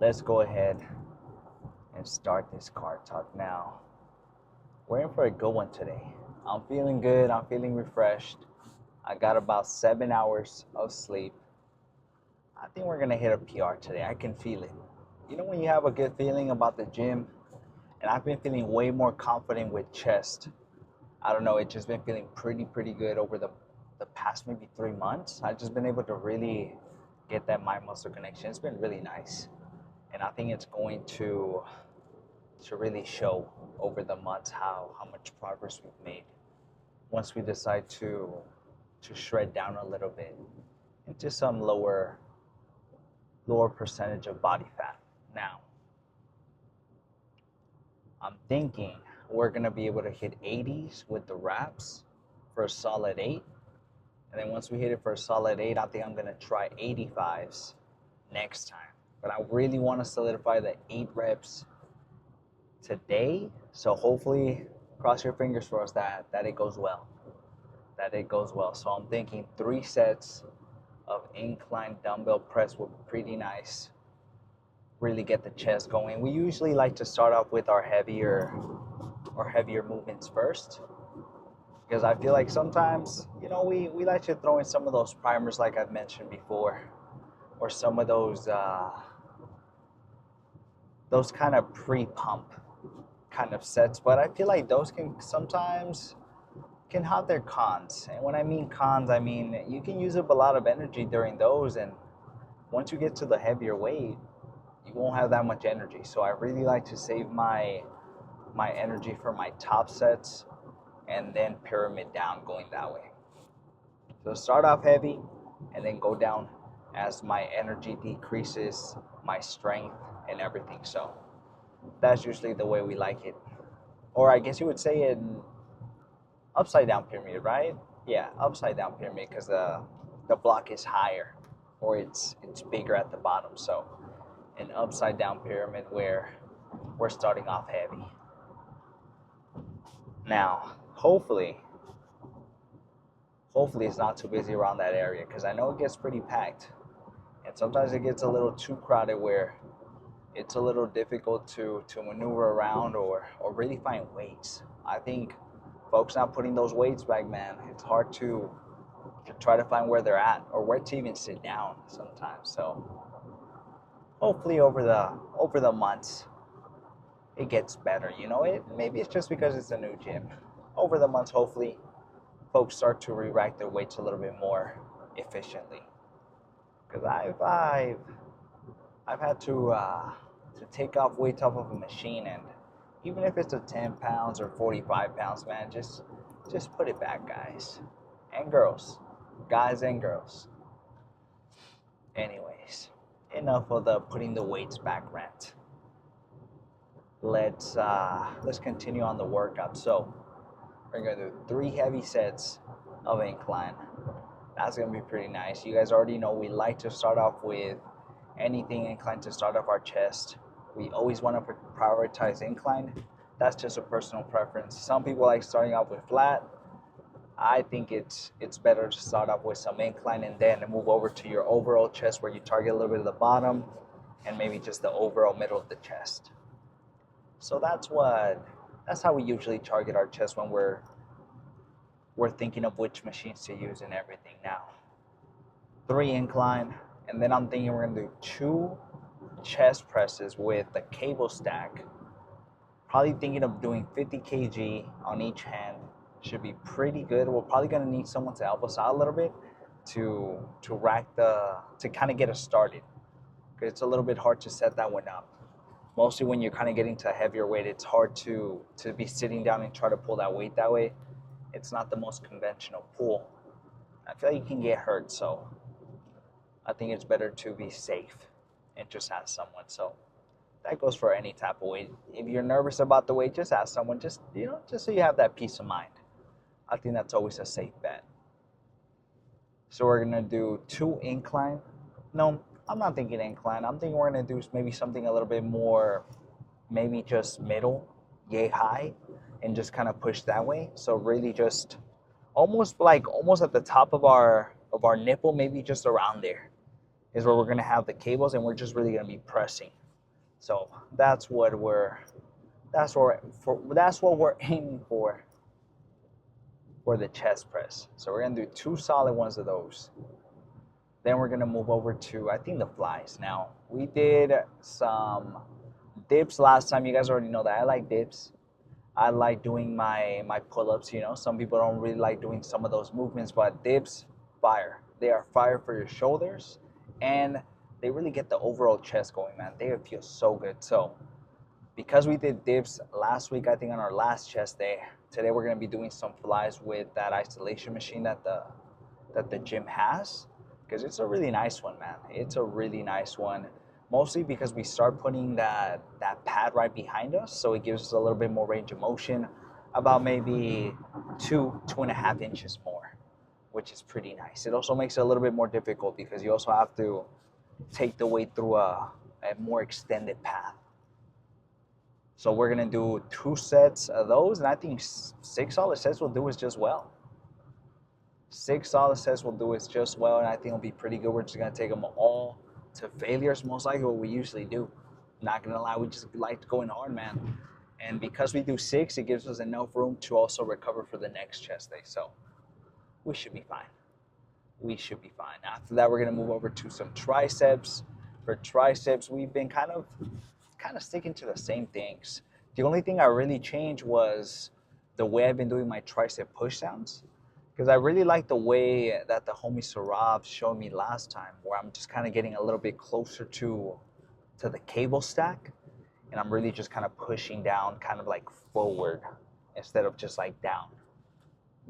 let's go ahead and start this car talk now. We're in for a good one today. I'm feeling good. I'm feeling refreshed. I got about 7 hours of sleep. I think we're gonna hit a PR today. I can feel it. You know when you have a good feeling about the gym, and I've been feeling way more confident with chest. I don't know, it's just been feeling pretty good over the past maybe 3 months. I've just been able to really get that mind muscle connection. It's been really nice. And I think it's going to really show over the months how much progress we've made once we decide to shred down a little bit into some lower percentage of body fat. Now, I'm thinking we're gonna be able to hit 80s with the reps for a solid 8. And then once we hit it for a solid 8, I think I'm gonna try 85s next time. But I really wanna solidify the 8 reps today. So hopefully, cross your fingers for us that it goes well. So I'm thinking 3 sets of incline dumbbell press would be pretty nice. Really get the chest going. We usually like to start off with our heavier movements first, because I feel like sometimes, we like to throw in some of those primers like I've mentioned before, or some of those kind of pre-pump kind of sets. But I feel like those can sometimes have their cons. And when I mean cons, I mean you can use up a lot of energy during those, and once you get to the heavier weight, you won't have that much energy. So I really like to save my energy for my top sets and then pyramid down going that way. So start off heavy and then go down as my energy decreases, my strength and everything. So that's usually the way we like it. Or I guess you would say an upside down pyramid, right? Yeah, upside down pyramid, because the block is higher, or it's bigger at the bottom. So an upside down pyramid where we're starting off heavy. Now, hopefully it's not too busy around that area, because I know it gets pretty packed, and sometimes it gets a little too crowded where it's a little difficult to maneuver around or really find weights. I think folks not putting those weights back, man, it's hard to try to find where they're at or where to even sit down sometimes. So hopefully over the months it gets better. Maybe it's just because it's a new gym. Over the months, hopefully folks start to re-rack their weights a little bit more efficiently. Because I've had to take off weights off of a machine, and even if it's a 10 pounds or 45 pounds, man, just put it back, guys and girls. Anyways, enough of the putting the weights back rant. Let's continue on the workout. So we're gonna do 3 heavy sets of incline. That's gonna be pretty nice. You guys already know we like to start off with anything incline to start off our chest. We always want to prioritize incline. That's just a personal preference. Some people like starting off with flat. I think it's better to start off with some incline and then move over to your overall chest, where you target a little bit of the bottom and maybe just the overall middle of the chest. So that's how we usually target our chest when we're thinking of which machines to use and everything. Now, 3 incline, and then I'm thinking we're gonna do 2 chest presses with the cable stack. Probably thinking of doing 50 kg on each hand. Should be pretty good. We're probably gonna need someone to help us out a little bit to rack to kind of get us started, because it's a little bit hard to set that one up. Mostly when you're kind of getting to a heavier weight, it's hard to be sitting down and try to pull that weight that way. It's not the most conventional pull. I feel like you can get hurt, so I think it's better to be safe and just ask someone. So that goes for any type of weight. If you're nervous about the weight, just ask someone, just so you have that peace of mind. I think that's always a safe bet. So we're gonna do 2 incline. No, I'm not thinking incline. I'm thinking we're gonna do maybe something a little bit more, maybe just middle, yay high, and just kind of push that way. So really just almost at the top of our nipple, maybe just around there is where we're gonna have the cables, and we're just really gonna be pressing. So that's what we're aiming for the chest press. So we're gonna do 2 solid ones of those. Then we're gonna move over to, I think, the flies. Now we did some dips last time. You guys already know that I like dips. I like doing my pull-ups. You know, some people don't really like doing some of those movements, but dips, fire. They are fire for your shoulders, and they really get the overall chest going, man. They feel so good. So because we did dips last week, I think on our last chest day, today we're gonna be doing some flies with that isolation machine that the gym has, because it's a really nice one, man. It's a really nice one, mostly because we start putting that pad right behind us, so it gives us a little bit more range of motion, about maybe 2.5 inches more, which is pretty nice. It also makes it a little bit more difficult because you also have to take the weight through a more extended path. So we're gonna do 2 sets of those, and I think 6 solid sets will do us just well. 6 solid sets will do us just well, and I think it'll be pretty good. We're just gonna take them all to failures, most likely what we usually do. Not gonna lie, we just like going hard, man. And because we do 6, it gives us enough room to also recover for the next chest day. So we should be fine. We should be fine. After that, we're gonna move over to some triceps. For triceps, we've been kind of sticking to the same things. The only thing I really changed was the way I've been doing my tricep pushdowns, because I really like the way that the homie Sarab showed me last time, where I'm just kind of getting a little bit closer to the cable stack, and I'm really just kind of pushing down, kind of like forward instead of just like down.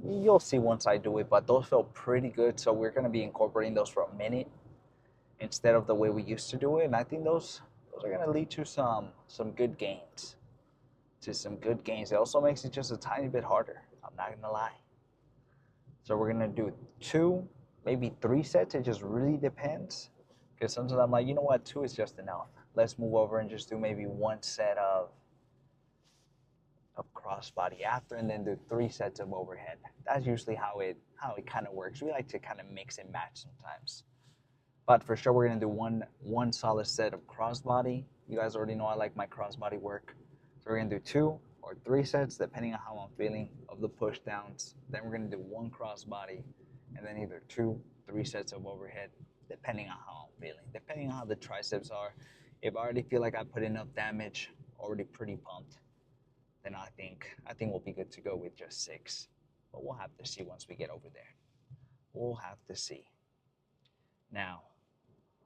You'll see once I do it, but those felt pretty good, so we're gonna be incorporating those for a minute instead of the way we used to do it, and I think those are gonna lead to some good gains. It also makes it just a tiny bit harder. I'm not gonna lie. So we're gonna do 2, maybe 3 sets. It just really depends. Because sometimes I'm like, you know what, 2 is just enough. Let's move over and just do maybe 1 set of crossbody after, and then do 3 sets of overhead. That's usually how it kind of works. We like to kind of mix and match sometimes. But for sure, we're gonna do one solid set of crossbody. You guys already know I like my crossbody work. So we're gonna do 2 or 3 sets, depending on how I'm feeling, of the push downs. Then we're gonna do 1 crossbody, and then either 2, 3 sets of overhead, depending on how I'm feeling, depending on how the triceps are. If I already feel like I put enough damage, already pretty pumped, then I think we'll be good to go with just 6. But we'll have to see once we get over there. We'll have to see. Now,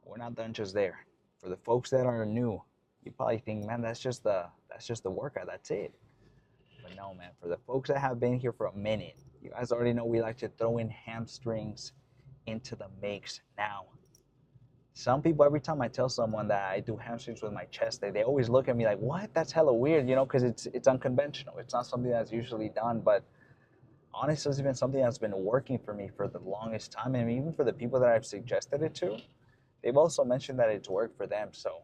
we're not done just there. For the folks that are new, you probably think, man, that's just the workout. That's it. But no, man. For the folks that have been here for a minute, you guys already know we like to throw in hamstrings into the mix. Now, some people, every time I tell someone that I do hamstrings with my chest day, they always look at me like, "What? That's hella weird," you know, because it's unconventional. It's not something that's usually done, but honestly, it's been something that's been working for me for the longest time, and even for the people that I've suggested it to, they've also mentioned that it's worked for them. So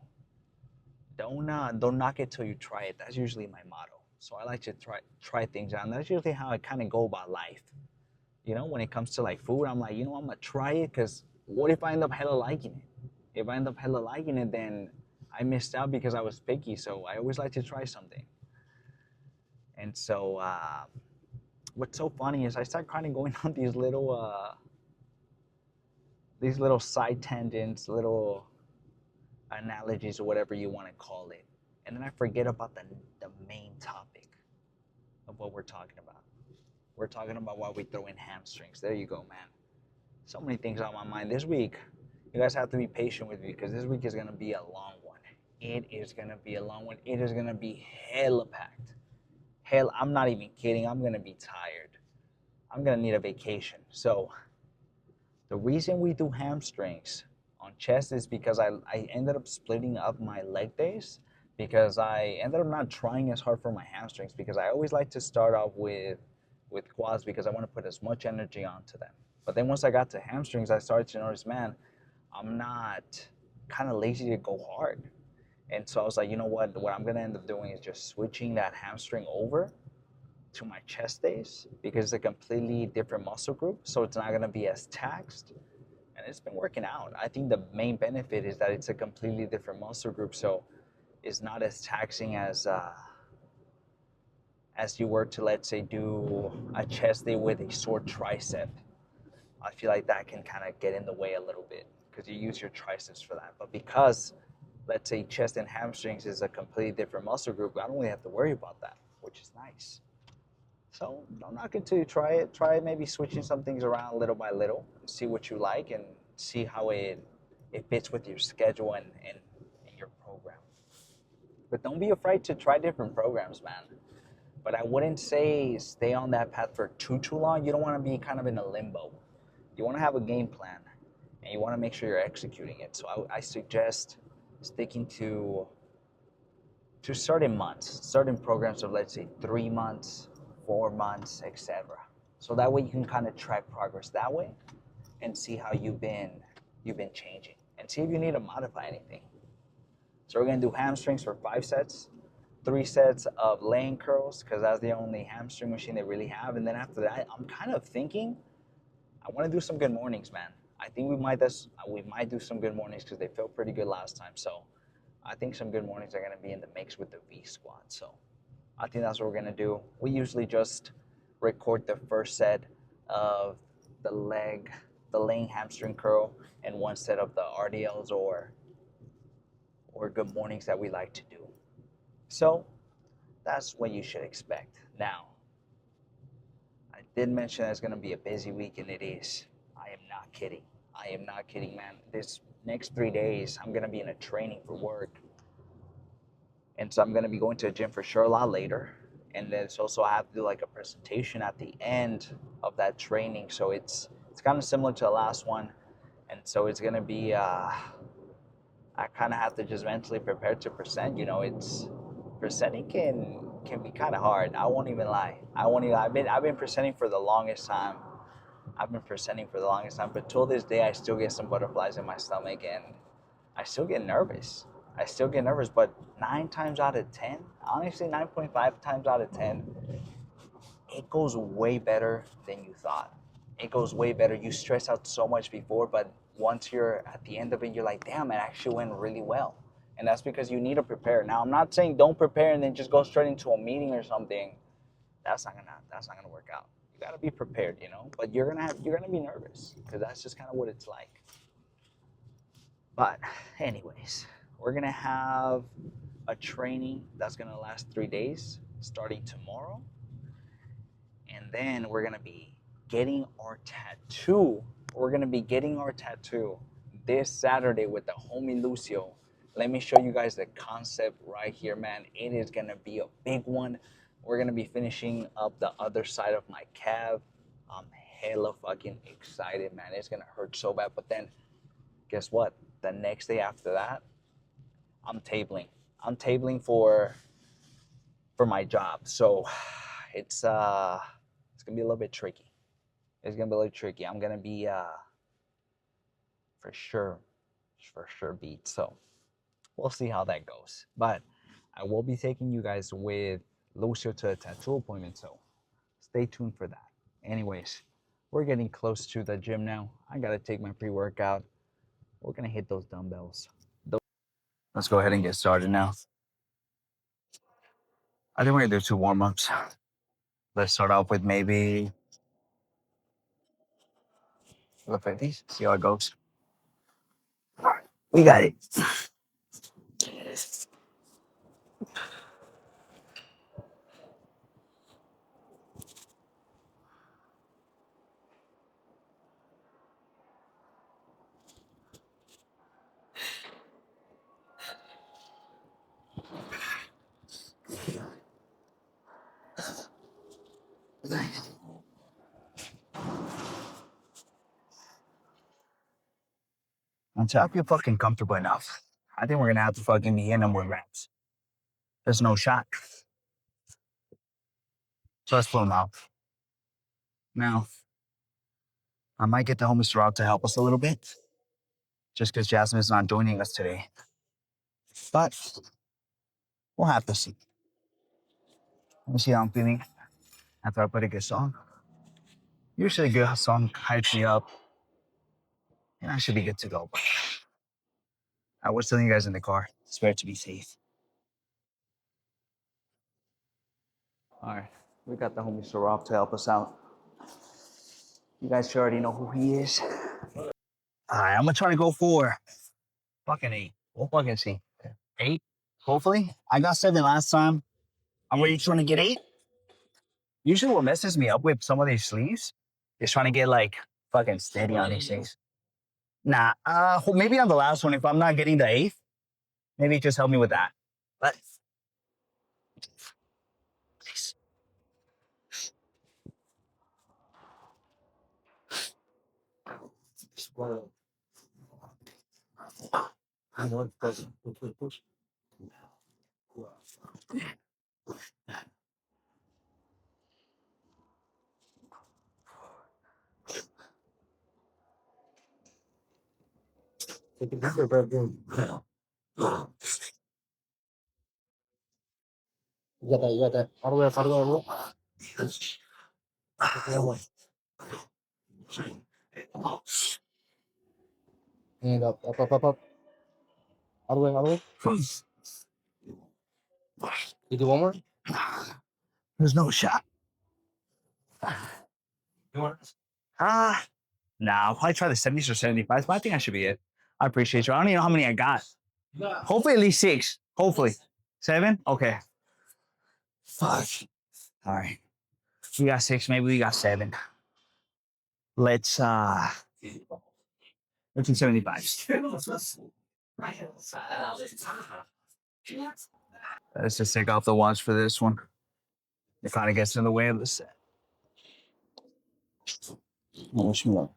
don't knock it till you try it. That's usually my motto. So I like to try things out. And that's usually how I kind of go about life. You know, when it comes to like food, I'm like, you know, I'm gonna try it, because what if I end up hella liking it? If I end up hella liking it, then I missed out because I was picky. So I always like to try something. And so what's so funny is I start kind of going on these little side tangents, little analogies, or whatever you want to call it. And then I forget about the main topic of what we're talking about. We're talking about why we throw in hamstrings. There you go, man. So many things on my mind this week. You guys have to be patient with me, because this week is going to be a long one. It is going to be a long one. It is going to be hella packed. Hell, I'm not even kidding. I'm going to be tired. I'm going to need a vacation. So the reason we do hamstrings on chest is because I ended up splitting up my leg days, because I ended up not trying as hard for my hamstrings, because I always like to start off with quads, because I want to put as much energy onto them. But then once I got to hamstrings, I started to notice, man, I'm not kind of lazy to go hard. And so I was like, you know what I'm going to end up doing is just switching that hamstring over to my chest days, because it's a completely different muscle group, so it's not going to be as taxed. And it's been working out. I think the main benefit is that it's a completely different muscle group, so is not as taxing as you were to, let's say, do a chest day with a sore tricep. I feel like that can kind of get in the way a little bit because you use your triceps for that. But because, let's say, chest and hamstrings is a completely different muscle group, I don't really have to worry about that, which is nice. So don't knock it till you try it. Try maybe switching some things around little by little, see what you like, and see how it fits with your schedule and your program. But don't be afraid to try different programs, man. But I wouldn't say stay on that path for too long. You don't want to be kind of in a limbo. You want to have a game plan, and you want to make sure you're executing it. So I suggest sticking to certain months, certain programs of, let's say, 3 months, 4 months, etc. So that way you can kind of track progress that way and see how you've been changing and see if you need to modify anything. So we're gonna do hamstrings for 5 sets, 3 sets of laying curls because that's the only hamstring machine they really have. And then after that, I'm kind of thinking I want to do some good mornings, man. I think we might do some good mornings because they felt pretty good last time. So I think some good mornings are gonna be in the mix with the V squat. So I think that's what we're gonna do. We usually just record the first set of the laying hamstring curl, and one set of the RDLs or good mornings that we like to do. So that's what you should expect. Now, I did mention that it's gonna be a busy week, and it is. I am not kidding. I am not kidding, man. This next 3 days, I'm gonna be in a training for work. And so I'm going to be going to a gym for sure a lot later. And then it's also I have to do like a presentation at the end of that training. So it's kind of similar to the last one. And so it's going to be I kind of have to just mentally prepare to present. It's presenting can be kind of hard. I won't even lie. I've been presenting for the longest time. But till this day I still get some butterflies in my stomach, and I still get nervous. But 9 times out of 10, honestly, 9.5 times out of 10, it goes way better than you thought. It goes way better. You stress out so much before, but once you're at the end of it, you're like, damn, it actually went really well. And that's because you need to prepare. Now, I'm not saying don't prepare and then just go straight into a meeting or something. That's not gonna work out. You gotta be prepared, But you're gonna be nervous because that's just kind of what it's like. But anyways, we're gonna have a training that's gonna last 3 days, starting tomorrow, and then we're gonna be getting our tattoo. This Saturday with the homie Lucio. Let me show you guys the concept right here, man. It is gonna be a big one. We're gonna be finishing up the other side of my calf. I'm hella fucking excited, man. It's gonna hurt so bad, but then guess what? The next day after that, I'm tabling. I'm tabling for my job. So it's gonna be a little bit tricky. I'm gonna be for sure beat. So we'll see how that goes. But I will be taking you guys with Lucio to a tattoo appointment. So stay tuned for that. Anyways, we're getting close to the gym now. I gotta take my pre-workout. We're gonna hit those dumbbells. Let's go ahead and get started now. I think we're gonna do 2 warm-ups. Let's start off with maybe the 50s. See how it goes. All right, we got it. Until I feel fucking comfortable enough, I think we're gonna have to fucking be in them with reps. There's no shot. So let's pull them out. Now, I might get the homie Stroud to help us a little bit, just because Jasmine's not joining us today. But we'll have to see. Let me see how I'm feeling after I put a good song. Usually a good song hypes me up, and I should be good to go. But I was telling you guys in the car, it's better to be safe. All right, we got the homie Sarab to help us out. You guys should already know who he is. All right, I'm gonna try to go for fucking 8. We'll fucking see. 8, hopefully. I got 7 last time. I'm really trying to get 8. Usually what messes me up with some of these sleeves is trying to get like fucking steady on these things. Nah, maybe on the last one, if I'm not getting the 8th, maybe just help me with that. But please. You got that. All the way up, all the way up. Hand up. All the way, all the way. You do one more? There's no shot. You want this? Nah, I'll probably try the 70s or 75s, but I think I should be it. I appreciate you. I don't even know how many I got. Hopefully at least 6. Hopefully. 7? Okay. Fuck. All right. We got 6, maybe we got 7. Let's do 75s. Let's just take off the watch for this one. It kind of gets in the way of the set. Wish me luck.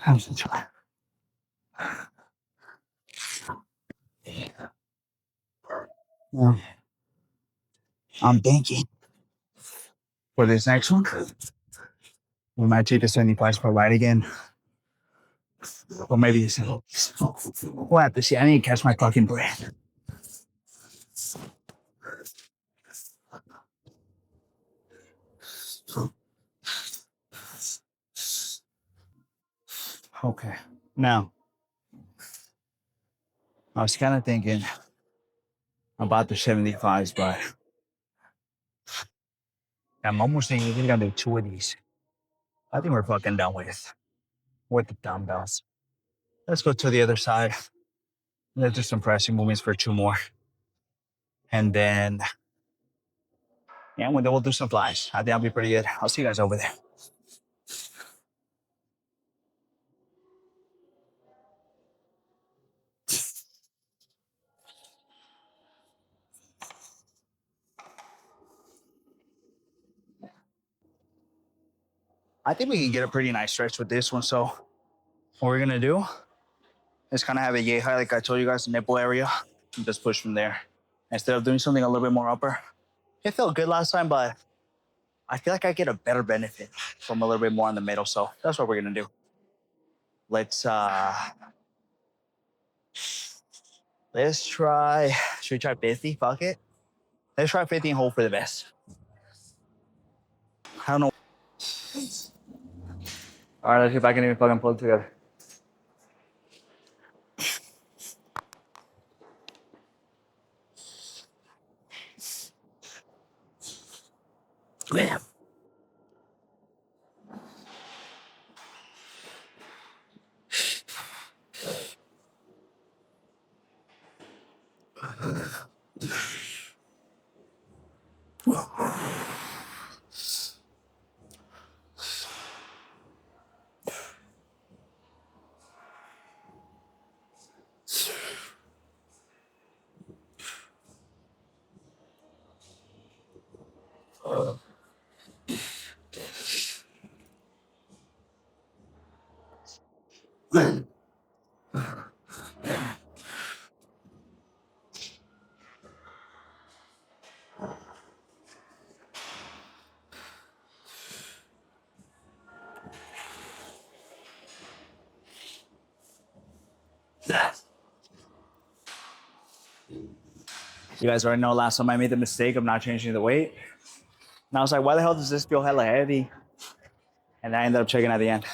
I'm just trying. Yeah. I'm thinking for this next one, we might take the 75s per ride again. Or maybe it's we'll have to see. I need to catch my fucking breath. Okay. Now, I was kind of thinking about the 75s, but I'm almost thinking we're gonna do 2 of these. I think we're fucking done with the dumbbells. Let's go to the other side. Let's do some pressing movements for 2 more. And then, yeah, we'll do some flies. I think I'll be pretty good. I'll see you guys over there. I think we can get a pretty nice stretch with this one. So what we're gonna do is kind of have a yay high, like I told you guys, the nipple area, and just push from there. Instead of doing something a little bit more upper. It felt good last time, but I feel like I get a better benefit from a little bit more in the middle. So that's what we're gonna do. Let's try. Should we try 50? Fuck it. Let's try 50 and hope for the best. I don't know. All right, let's see if I can even fucking pull it together. Man. You guys already know last time I made the mistake of not changing the weight. And I was like, why the hell does this feel hella heavy? And I ended up checking at the end.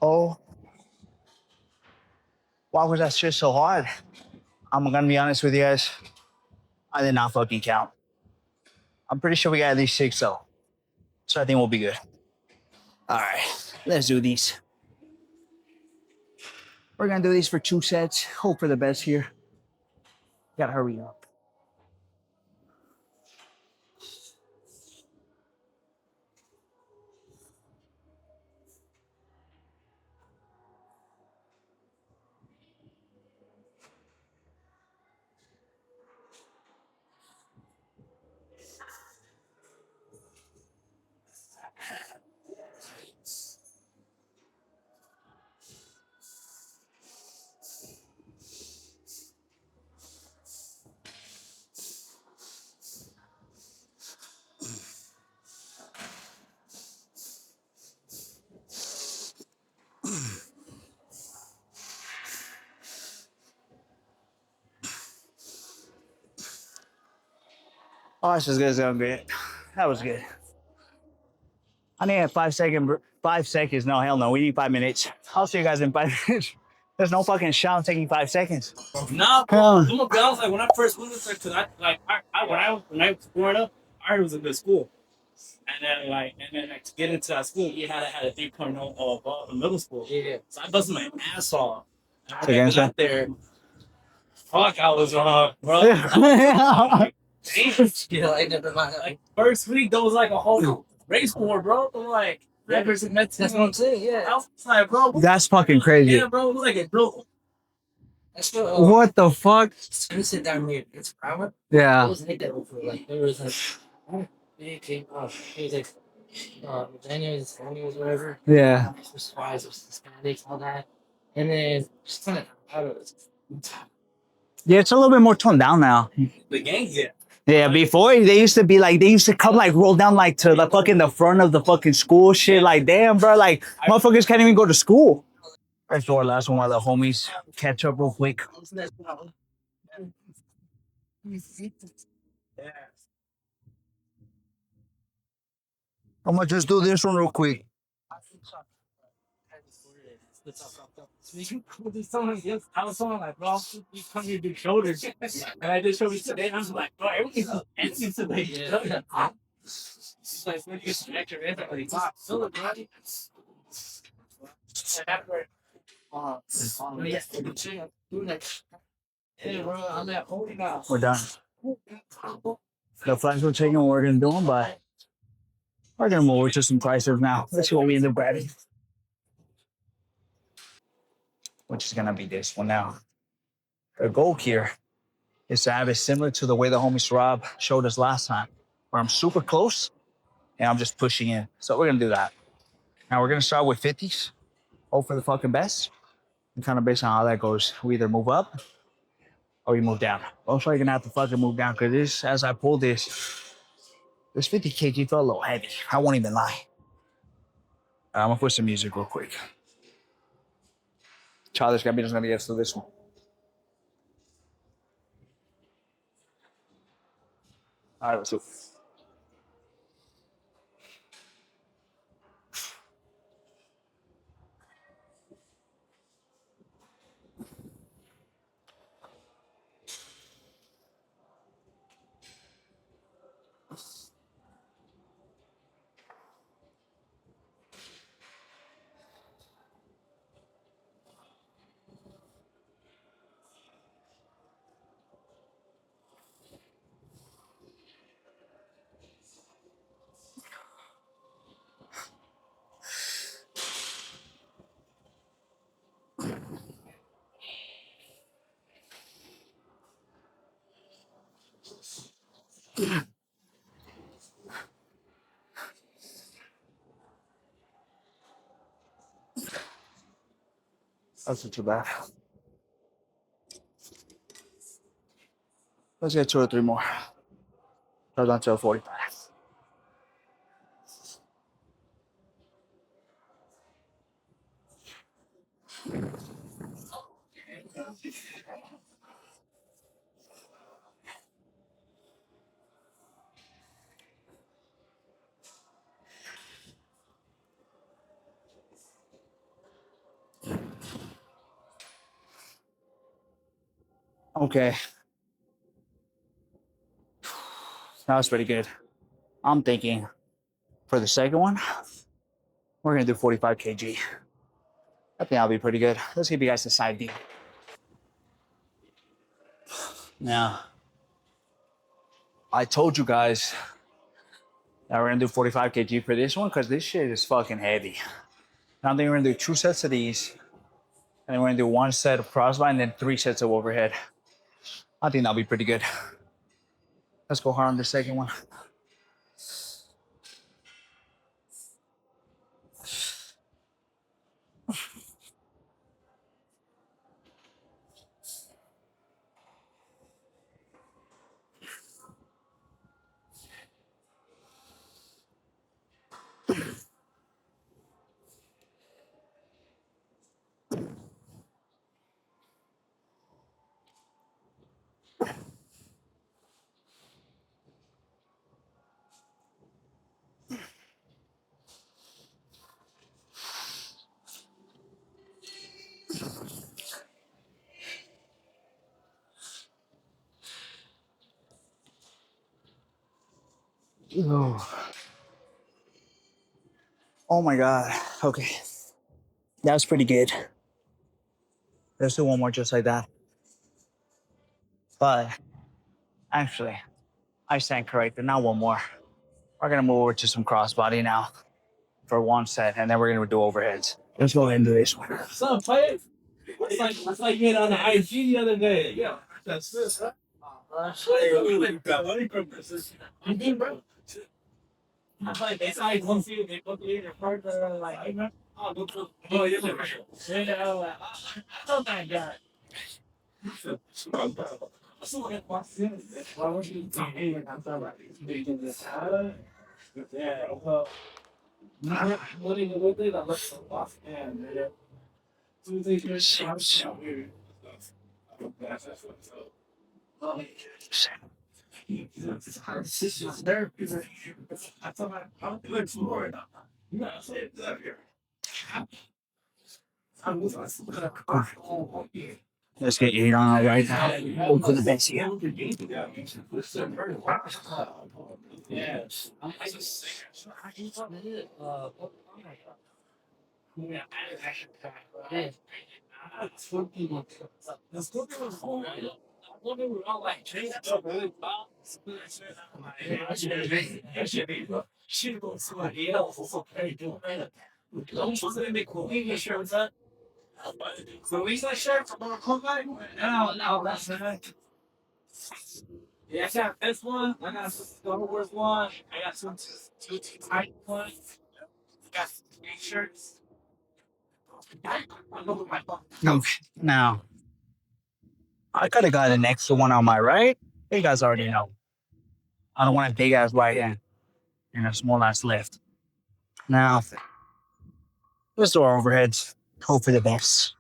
Oh, why was that shit so hard? I'm gonna be honest with you guys. I did not fucking count. I'm pretty sure we got at least 6 though. So I think we'll be good. All right, let's do these. We're gonna do these for 2 sets. Hope for the best here. Gotta hurry up. Oh, that's as good as I'm good. That was good. I need a 5 seconds. No, hell no. We need 5 minutes. I'll see you guys in 5 minutes. There's no fucking shot in taking 5 seconds. Nah, bro. I'm gonna be honest, like when I first moved to because when I was growing up, I heard it was a good school. And then to get into that school, you had to have a 3.0 or above in middle school. Yeah. So I busted my ass off. And when I got there, fuck, I was wrong, bro. Like, damn. Yeah, I never mind. Like first week, there was like a whole race war, bro. I'm like, that's what I'm saying. Yeah. I was like, bro. That's fucking crazy. Yeah, bro. It was like it broke. What the fuck? Let me sit down here. It's private. Yeah. I was like that before. Like there was like it came off. It was like Daniels, whatever. Yeah. It was spies, it was Hispanics, all that. And then just kind of out of it. Yeah, it's a little bit more toned down now. The gangs, yeah. Yeah, before they used to be like, they used to come like roll down like to the front of the fucking school shit. Like, damn, bro, like motherfuckers can't even go to school. Let's do our last one while the homies catch up real quick. I'm gonna just do this one real quick. I was someone like, bro, you come here to do shoulders. And I did shoulders today, and I was like, bro, everything's fancy today. Yeah. It's like, when you get some extra rest, I'm like, wow, fill it, bro. Hey, bro, I'm at home now. We're done. The flags were taking what we're gonna do them, but we're gonna move over to some prices now. Let's see what we end up grabbing. Which is gonna be this one now. The goal here is to have it similar to the way the homies Rob showed us last time, where I'm super close and I'm just pushing in. So we're gonna do that. Now we're gonna start with 50s, hope for the fucking best. And kind of based on how that goes, we either move up or we move down. Most likely gonna have to fucking move down because this, as I pull this 50 kg felt a little heavy. I won't even lie. I'm gonna put some music real quick. Childish Gambino's gonna get us to this one. All right, let's do it. That's not too bad. Let's get 2 or 3 more. Goes on to 45. Okay, that was pretty good. I'm thinking for the second one, we're gonna do 45 kg. I think that'll be pretty good. Let's give you guys the side view. Now, I told you guys that we're gonna do 45 kg for this one because this shit is fucking heavy. Now I think we're gonna do 2 sets of these, and then we're gonna do 1 set of crossbody and then 3 sets of overhead. I think that'll be pretty good. Let's go hard on the second one. Oh my god. Okay, that was pretty good. Let's do one more just like that. But actually, I stand corrected. Not one more. We're gonna move over to some crossbody now for 1 set, and then we're gonna do overheads. Let's go ahead and do this one. So play it. It's like you on the IG the other day. Yeah, that's this. Huh? You did, bro. It's like they say once they put you in your part, like, hey, man, oh, yeah, yeah, oh my god. Why would you talk about this? Yeah, well, what do you think that looks so off? And do you think you're so weird? That's what's up. This is therapy. I thought I'm good for it. You gotta say it up here. I'm with us. Let's get 8 on it right now. Hope for the best here. Yeah. I'm just saying. Yeah, actually, that's what people. That's what people. What they were all like, change. Yeah, I got this one. I got some Star Wars one. I got some two tight ones. I got some t-shirts. No, now I could have got an extra one on my right. You guys already know. I don't want a big ass right hand and a small ass left. Now, let's do our overheads. Hope for the best.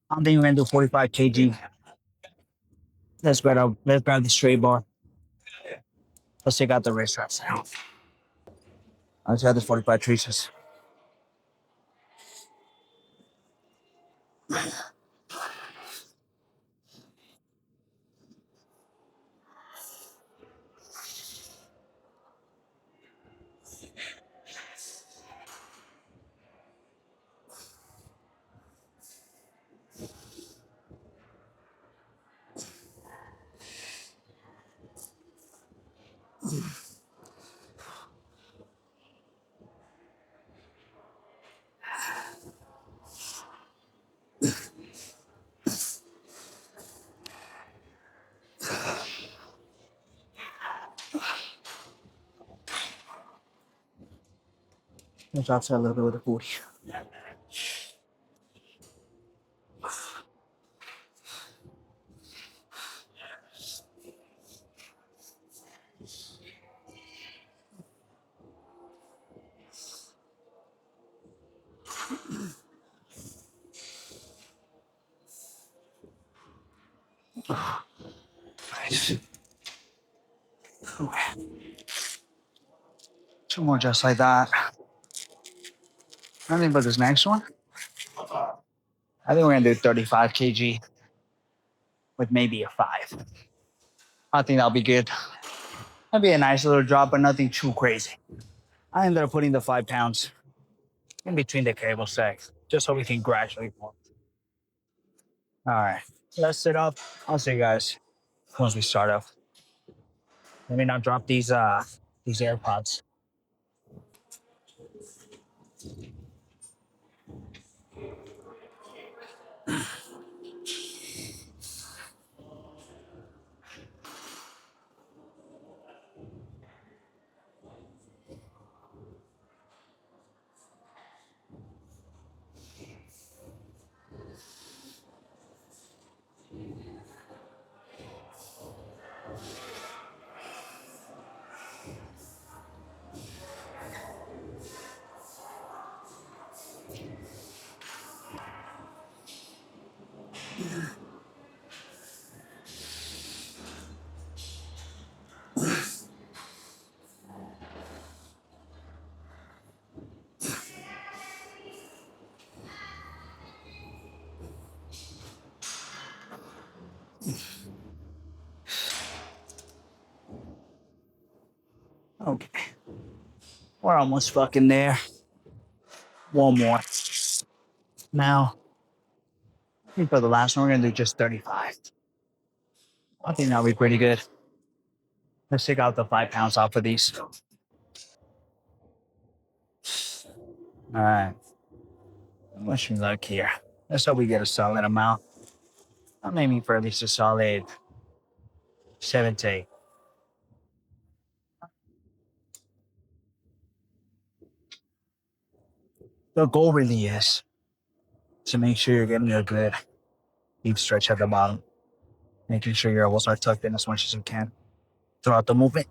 I'm thinking we're gonna do 45 kg. Let's grab the straight bar. Let's take out the wrist straps now. Let's have the 45 triceps. Let's offset a little bit with the 40. Nice. Two more just like that. I think about this next one. I think we're gonna do 35 kg with maybe a 5. I think that'll be good. That'd be a nice little drop, but nothing too crazy. I ended up putting the 5 pounds in between the cable stacks, just so we can gradually form. All right, let's sit up. I'll see you guys once we start up. Let me not drop these AirPods. Okay, we're almost fucking there. One more. Now, I think for the last one, we're gonna do just 35. I think that'll be pretty good. Let's take out the 5 pounds off of these. All right. Wish me luck here. Let's hope we get a solid amount. I'm aiming for at least a solid 7 to 8. The goal really is to make sure you're getting a good deep stretch at the bottom, making sure your elbows are tucked in as much as you can throughout the movement.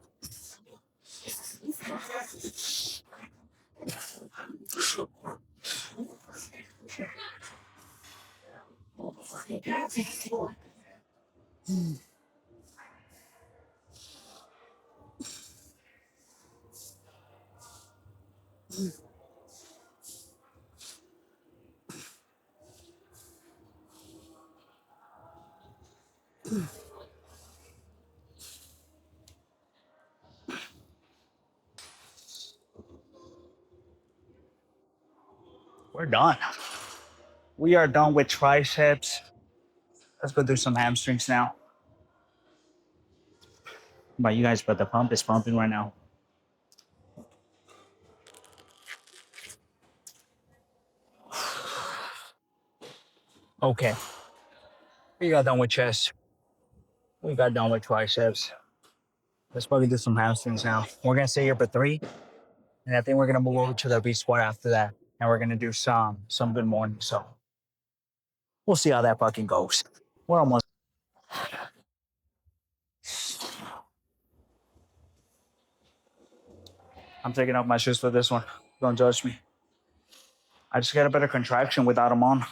We're done. We are done with triceps. Let's go do some hamstrings now. about you guys, but the pump is pumping right now. Okay, we got done with chest. We got done with triceps. Let's probably do some hamstrings now. We're gonna stay here for 3, and I think we're gonna move over to the V squat after that, and we're gonna do some good morning. So we'll see how that fucking goes. We're almost. I'm taking off my shoes for this one. Don't judge me. I just get a better contraction without them on.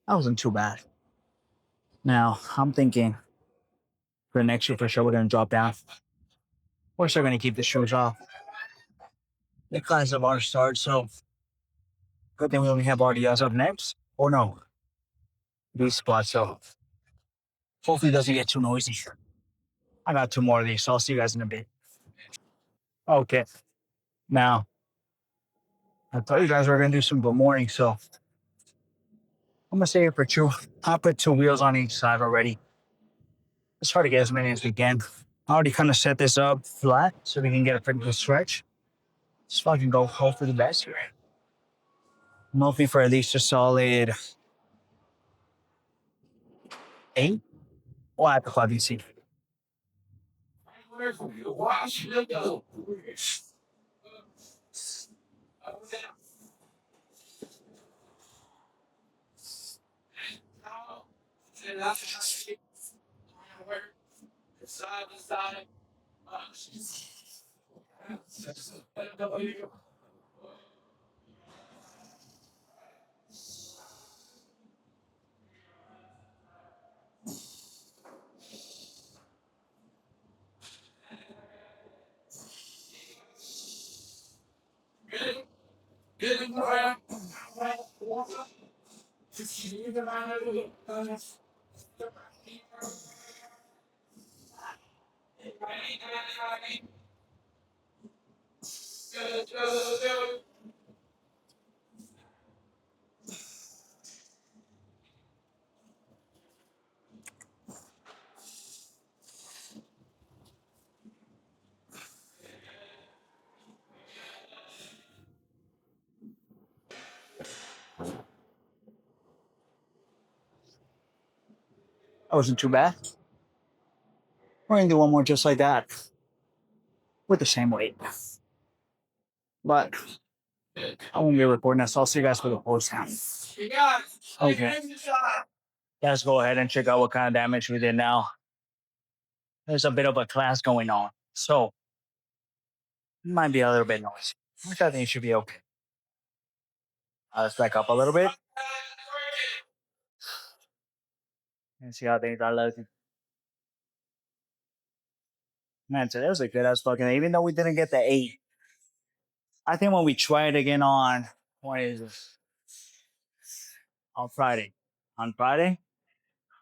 That wasn't too bad. Now I'm thinking for next year for sure we're gonna drop down. We're still gonna keep the shoes off. The class of our start, so good thing we only have RDS up next. Or no, these spots. So hopefully it doesn't get too noisy. I got 2 more of these, so I'll see you guys in a bit. Okay. Now I told you guys we're gonna do some good morning, so I'm gonna stay here for 2. I put 2 wheels on each side already. Let's try to get as many as we can. I already kind of set this up flat so we can get a pretty good stretch. Let's fucking go hope for the best here. I'm hoping for at least a solid 8. We'll have to fucking see. That wasn't too bad. We're gonna do one more just like that with the same weight. But I won't be recording this. I'll see you guys for the post now. Okay. Let's go ahead and check out what kind of damage we did now. There's a bit of a class going on. So it might be a little bit noisy, which I think should be okay. Let's back up a little bit and see how things are looking. Man, today was a good ass fucking, even though we didn't get the 8. I think when we try it again on, what is this? On Friday. On Friday,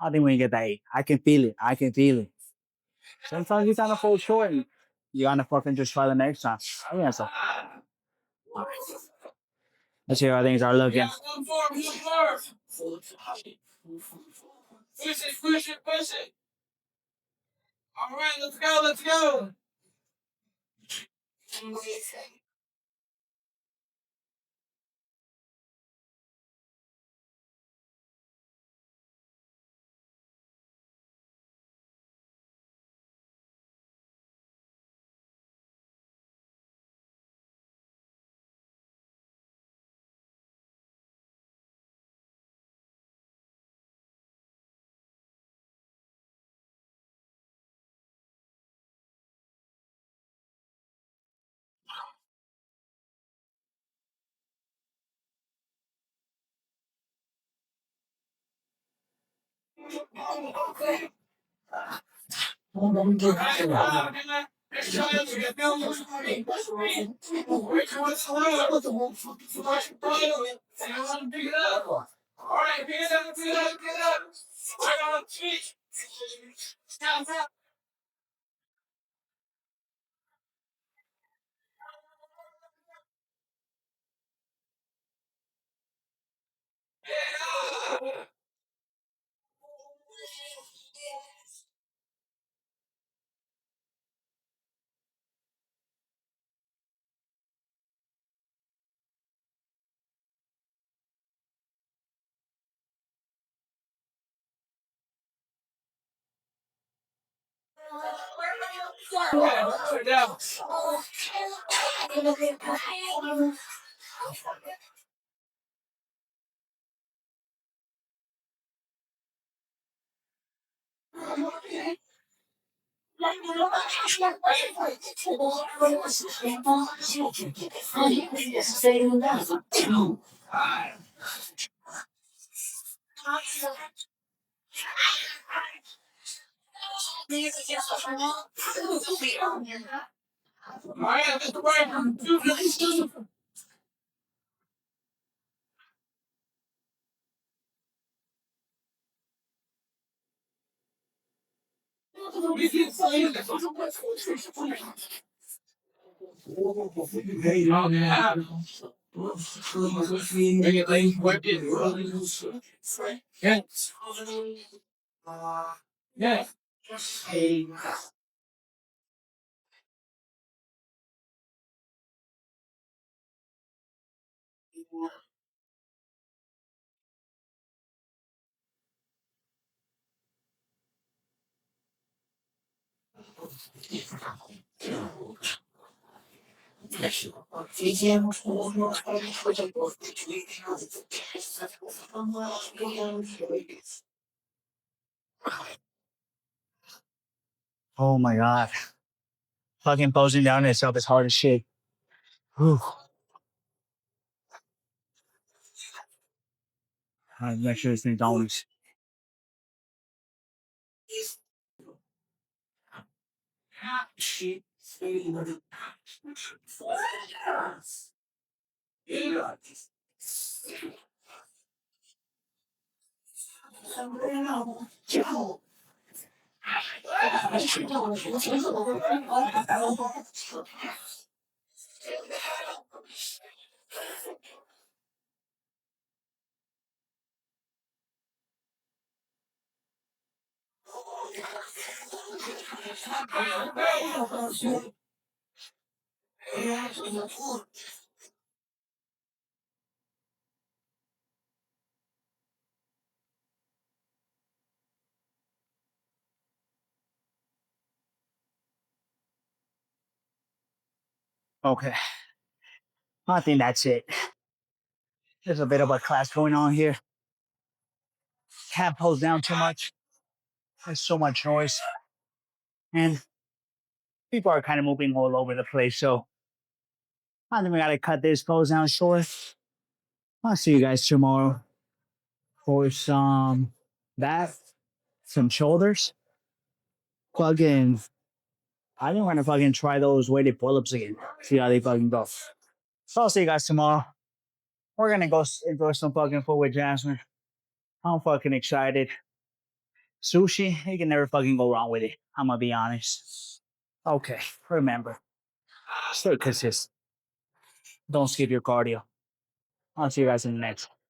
I think we get the 8. I can feel it. I can feel it. Sometimes you kind of fall short and you gotta fucking just try the next time. I think that's a. Let's see how things are looking. Push it. All right, let's go. Oh my god. Fucking posing down itself is hard as shit. Whew. Make sure this thing's on. Okay. I think that's it. There's a bit of a class going on here. Can't pose down too much. There's so much noise. And people are kind of moving all over the place. So I think we gotta cut this pose down short. I'll see you guys tomorrow for some back, some shoulders. Fucking, I think we're gonna fucking try those weighted pull-ups again. See how they fucking go. So I'll see you guys tomorrow. We're gonna go enjoy some fucking food with Jasmine. I'm fucking excited. Sushi, you can never fucking go wrong with it. I'm gonna be honest. Okay, remember, stay consistent. Don't skip your cardio. I'll see you guys in the next one.